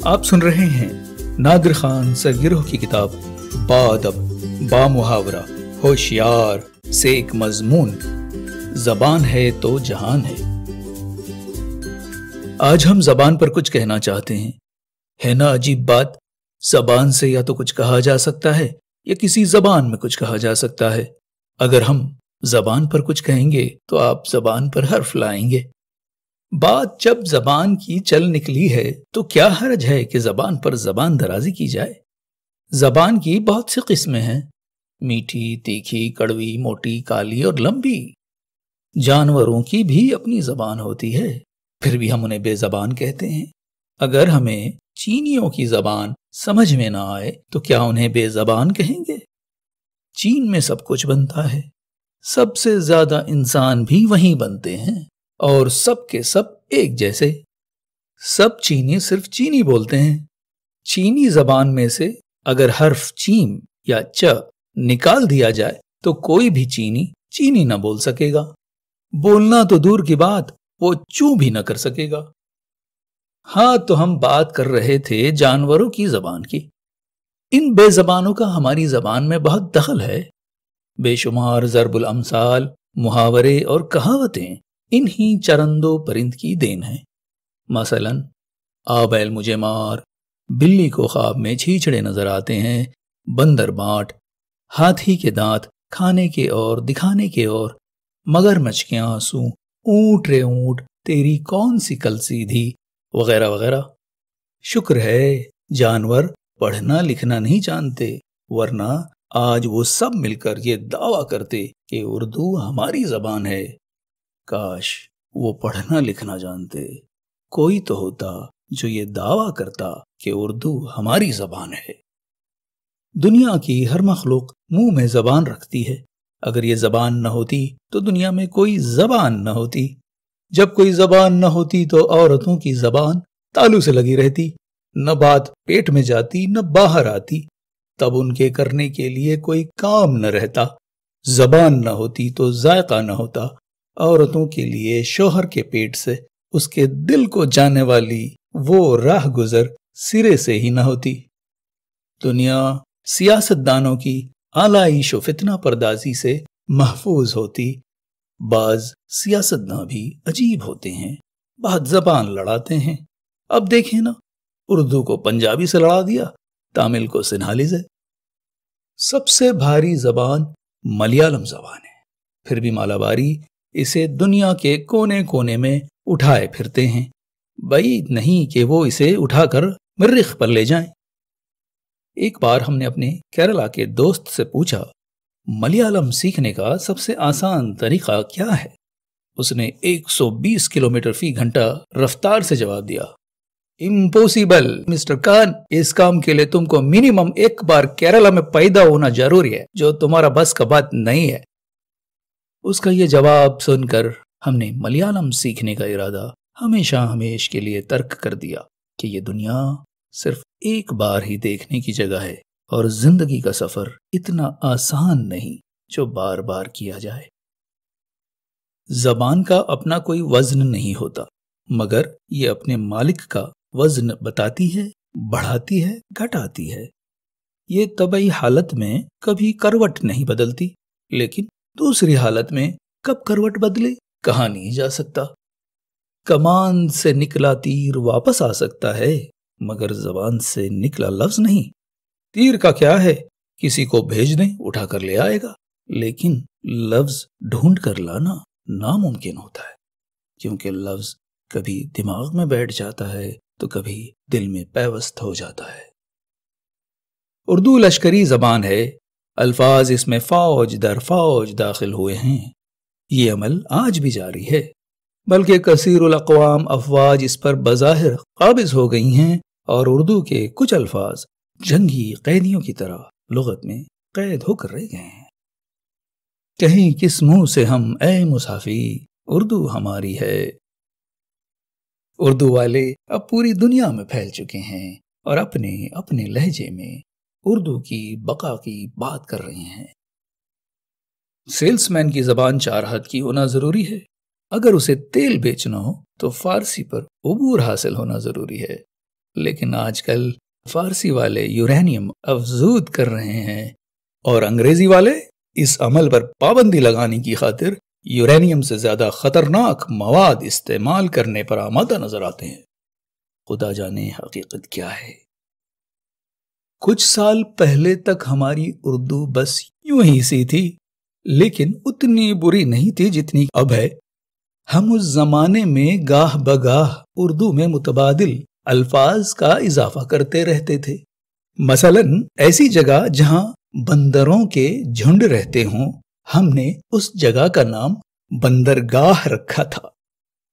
آپ سن رہے ہیں نادر خان سرگرہ کی کتاب بادب با محاورہ ہوشیار سے ایک مضمون، زبان ہے تو جہان ہے۔ آج ہم زبان پر کچھ کہنا چاہتے ہیں۔ ہے نا عجیب بات، زبان سے یا تو کچھ کہا جا سکتا ہے یا کسی زبان میں کچھ کہا جا سکتا ہے۔ اگر ہم زبان پر کچھ کہیں گے تو آپ زبان پر حرف لائیں گے۔ بات جب زبان کی چل نکلی ہے تو کیا حرج ہے کہ زبان پر زبان درازی کی جائے؟ زبان کی بہت سی قسمیں ہیں، میٹھی، تیکھی، کڑوی، موٹی، کالی اور لمبی۔ جانوروں کی بھی اپنی زبان ہوتی ہے، پھر بھی ہم انہیں بے زبان کہتے ہیں۔ اگر ہمیں چینیوں کی زبان سمجھ میں نہ آئے تو کیا انہیں بے زبان کہیں گے؟ چین میں سب کچھ بنتا ہے، سب سے زیادہ انسان بھی وہیں بنتے ہیں، اور سب کے سب ایک جیسے۔ سب چینی صرف چینی بولتے ہیں۔ چینی زبان میں سے اگر حرف چیم یا چ نکال دیا جائے تو کوئی بھی چینی چینی نہ بول سکے گا، بولنا تو دور کی بات، وہ چوں بھی نہ کر سکے گا۔ ہاں، تو ہم بات کر رہے تھے جانوروں کی زبان کی۔ ان بے زبانوں کا ہماری زبان میں بہت دخل ہے۔ بے شمار ضرب الامثال، محاورے اور کہاوتیں انہی چرند و پرند کی دین ہیں۔ مثلا آ بیل مجھے مار، بلی کو خواب میں چھیچڑے نظر آتے ہیں، بندر بانٹ، ہاتھی کے دانت کھانے کے اور دکھانے کے اور، مگرمچھ کے آنسو، اونٹ رے اونٹ تیری کون سی کل سیدھی، وغیرہ وغیرہ۔ شکر ہے جانور پڑھنا لکھنا نہیں جانتے، ورنہ آج وہ سب مل کر یہ دعویٰ کرتے کہ اردو ہماری زبان ہے۔ کاش وہ پڑھنا لکھنا جانتے، کوئی تو ہوتا جو یہ دعویٰ کرتا کہ اردو ہماری زبان ہے۔ دنیا کی ہر مخلوق منہ میں زبان رکھتی ہے۔ اگر یہ زبان نہ ہوتی تو دنیا میں کوئی زبان نہ ہوتی۔ جب کوئی زبان نہ ہوتی تو عورتوں کی زبان تالو سے لگی رہتی، نہ بات پیٹ میں جاتی نہ باہر آتی، تب ان کے کرنے کے لیے کوئی کام نہ رہتا۔ زبان نہ ہوتی تو ذائقہ نہ ہوتا، عورتوں کے لیے شوہر کے پیٹ سے اس کے دل کو جانے والی وہ راہ گزر سرے سے ہی نہ ہوتی۔ دنیا سیاست دانوں کی آلائش و فتنہ پردازی سے محفوظ ہوتی۔ بعض سیاستداں بھی عجیب ہوتے ہیں، بہت زبان لڑاتے ہیں۔ اب دیکھیں نا، اردو کو پنجابی سے لڑا دیا، تامل کو سنہالی سے۔ سب سے بھاری زبان ملیالم زبان ہے، پھر بھی مالاباری اسے دنیا کے کونے کونے میں اٹھائے پھرتے ہیں۔ بعید نہیں کہ وہ اسے اٹھا کر مریخ پر لے جائیں۔ ایک بار ہم نے اپنے کیرلا کے دوست سے پوچھا، ملیالم سیکھنے کا سب سے آسان طریقہ کیا ہے؟ اس نے 120 کلومیٹر فی گھنٹہ رفتار سے جواب دیا، امپوسیبل مسٹر کان، اس کام کے لیے تم کو منیمم ایک بار کیرلا میں پیدا ہونا ضروری ہے، جو تمہارا بس کا بات نہیں ہے۔ اس کا یہ جواب سن کر ہم نے ملیالم سیکھنے کا ارادہ ہمیشہ ہمیش کے لیے ترک کر دیا کہ یہ دنیا صرف ایک بار ہی دیکھنے کی جگہ ہے، اور زندگی کا سفر اتنا آسان نہیں جو بار بار کیا جائے۔ زبان کا اپنا کوئی وزن نہیں ہوتا، مگر یہ اپنے مالک کا وزن بتاتی ہے، بڑھاتی ہے، گھٹاتی ہے۔ یہ طبعی حالت میں کبھی کروٹ نہیں بدلتی، لیکن دوسری حالت میں کب کروٹ بدلے کہا نہیں جا سکتا۔ کمان سے نکلا تیر واپس آ سکتا ہے، مگر زبان سے نکلا لفظ نہیں۔ تیر کا کیا ہے، کسی کو بھیج دیں اٹھا کر لے آئے گا، لیکن لفظ ڈھونڈ کر لانا ناممکن ہوتا ہے، کیونکہ لفظ کبھی دماغ میں بیٹھ جاتا ہے تو کبھی دل میں پیوست ہو جاتا ہے۔ اردو لشکری زبان ہے، الفاظ اس میں فوج در فوج داخل ہوئے ہیں۔ یہ عمل آج بھی جاری ہے، بلکہ کثیر الاقوام افواج اس پر بظاہر قابض ہو گئی ہیں، اور اردو کے کچھ الفاظ جنگی قیدیوں کی طرح لغت میں قید ہو کر رہ گئے ہیں۔ کہیں کس منہ سے ہم اے مسافی، اردو ہماری ہے۔ اردو والے اب پوری دنیا میں پھیل چکے ہیں اور اپنے اپنے لہجے میں اردو کی بقا کی بات کر رہے ہیں۔ سیلس مین کی زبان 4 حد کی ہونا ضروری ہے۔ اگر اسے تیل بیچنا ہو تو فارسی پر عبور حاصل ہونا ضروری ہے، لیکن آج کل فارسی والے یورینیم افزود کر رہے ہیں اور انگریزی والے اس عمل پر پابندی لگانے کی خاطر یورینیم سے زیادہ خطرناک مواد استعمال کرنے پر آمادہ نظر آتے ہیں۔ خدا جانے حقیقت کیا ہے۔ کچھ سال پہلے تک ہماری اردو بس یوں ہی سی تھی، لیکن اتنی بری نہیں تھی جتنی اب ہے۔ ہم اس زمانے میں گاہ بگاہ اردو میں متبادل الفاظ کا اضافہ کرتے رہتے تھے۔ مثلاً ایسی جگہ جہاں بندروں کے جھنڈ رہتے ہوں، ہم نے اس جگہ کا نام بندرگاہ رکھا تھا۔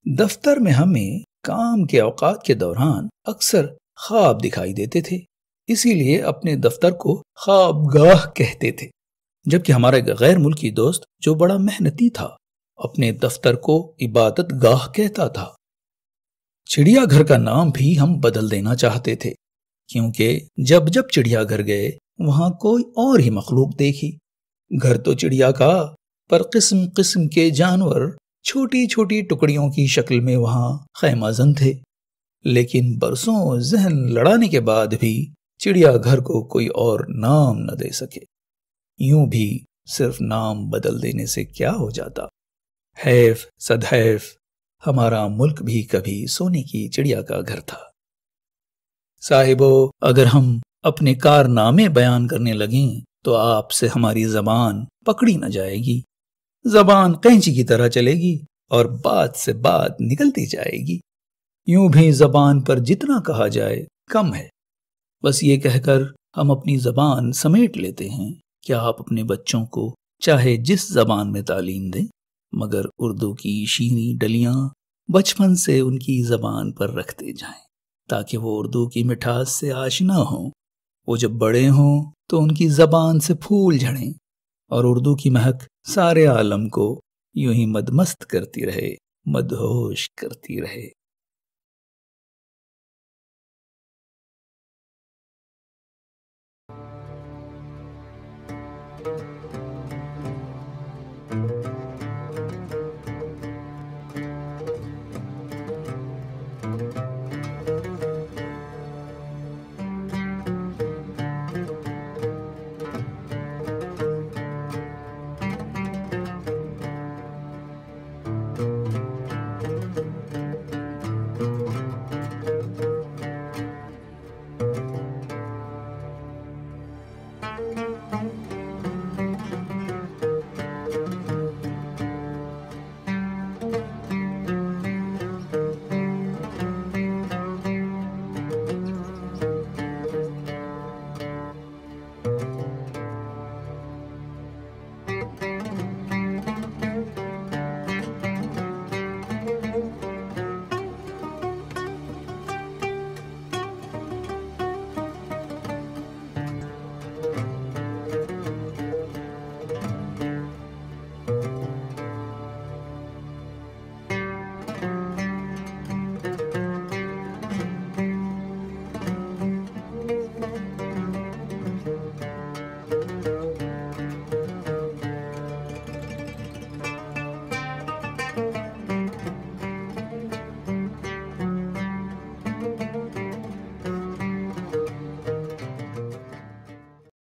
دفتر میں ہمیں کام کے اوقات کے دوران اکثر خواب دکھائی دیتے تھے، اسی لیے اپنے دفتر کو خوابگاہ کہتے تھے، جبکہ ہمارا ایک غیر ملکی دوست جو بڑا محنتی تھا اپنے دفتر کو عبادت گاہ کہتا تھا۔ چڑیا گھر کا نام بھی ہم بدل دینا چاہتے تھے، کیونکہ جب چڑیا گھر گئے وہاں کوئی اور ہی مخلوق دیکھی۔ گھر تو چڑیا کا، پر قسم قسم کے جانور چھوٹی چھوٹی ٹکڑیوں کی شکل میں وہاں خیمہ زن تھے، لیکن برسوں ذہن لڑانے کے بعد بھی چڑیا گھر کو کوئی اور نام نہ دے سکے۔ یوں بھی صرف نام بدل دینے سے کیا ہو جاتا۔ حیف صدحیف ہمارا ملک بھی کبھی سونے کی چڑیا کا گھر تھا۔ صاحبو، اگر ہم اپنے کارنامے بیان کرنے لگیں تو آپ سے ہماری زبان پکڑی نہ جائے گی۔ زبان قینچی کی طرح چلے گی اور بات سے بات نکلتی جائے گی۔ یوں بھی زبان پر جتنا کہا جائے کم ہے۔ بس یہ کہہ کر ہم اپنی زبان سمیٹ لیتے ہیں کہ آپ اپنے بچوں کو چاہے جس زبان میں تعلیم دیں، مگر اردو کی شیریں ڈلیاں بچپن سے ان کی زبان پر رکھتے جائیں، تاکہ وہ اردو کی مٹھاس سے آشنا ہوں۔ وہ جب بڑے ہوں تو ان کی زبان سے پھول جھڑیں اور اردو کی مہک سارے عالم کو یوں ہی مدمست کرتی رہے، مدہوش کرتی رہے۔